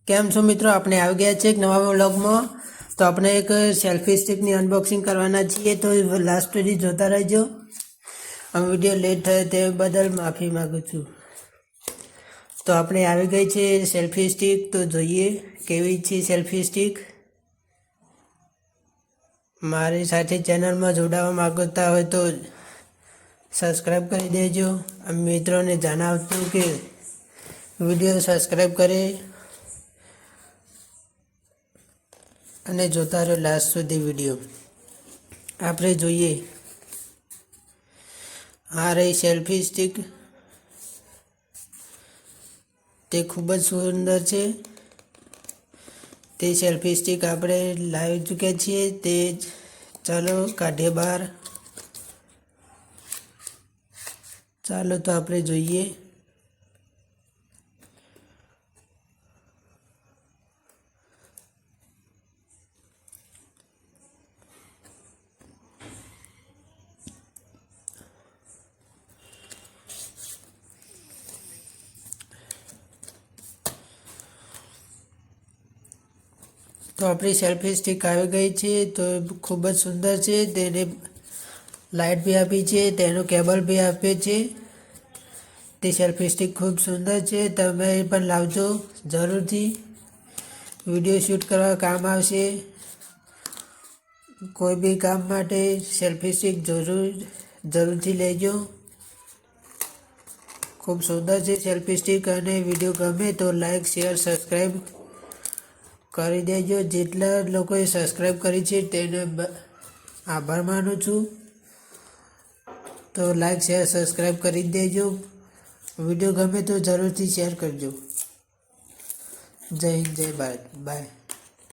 કેમ છો મિત્રો, આપણે આવી ગયા છે એક નવા વ્લોગમાં। તો આપણે એક સેલ્ફી સ્ટિકની અનબોક્સિંગ કરવાના છીએ, તો લાસ્ટ સુધી જોતા રહેજો। આ વિડીયો લેટ થયો તે બદલ માફી માગું છું। તો આપણે આવી ગઈ છે સેલ્ફી સ્ટિક, તો જોઈએ કેવી છે સેલ્ફી સ્ટિક। મારી સાથે ચેનલમાં જોડાવા માંગતા હોય તો સબસ્ક્રાઈબ કરી દેજો। મિત્રોને જણાવતું કે વિડીયો સબસ્ક્રાઈબ કરે અને જોતા રહ્યો લાસ્ટ સુધી વિડીયો। આપણે જોઈએ આ રહી સેલ્ફી સ્ટિક, તે ખૂબ જ સુંદર છે। તે સેલ્ફી સ્ટિક આપણે લાવી ચૂક્યા છીએ, તે ચાલો કાઢીએ બહાર। ચાલો તો આપણે જોઈએ। તો આપણી સેલ્ફી સ્ટિક આવી ગઈ છે, તો ખૂબ જ સુંદર છે। તેને લાઇટ બી આપી છે, તેનું કેબલ બી આપે છે। તે સેલ્ફી સ્ટિક ખૂબ સુંદર છે, તમે પણ લાવજો જરૂરથી। વિડીયો શૂટ કરવા કામ આવશે। કોઈ બી કામ માટે સેલ્ફી સ્ટિક જરૂરથી લેજો। ખૂબ સુંદર છે સેલ્ફી સ્ટિક, અને વિડીયો ગમે તો લાઈક શેર સબસ્ક્રાઈબ કરી દેજો। જેટલા લોકોએ સબસ્ક્રાઈબ કરી છે તેને આભાર માનું છું। તો લાઈક શેર સબસ્ક્રાઈબ કરી દેજો। વિડીયો ગમે તો જરૂરથી શેર કરજો। જય હિન્દ, જય ભારત, બાય।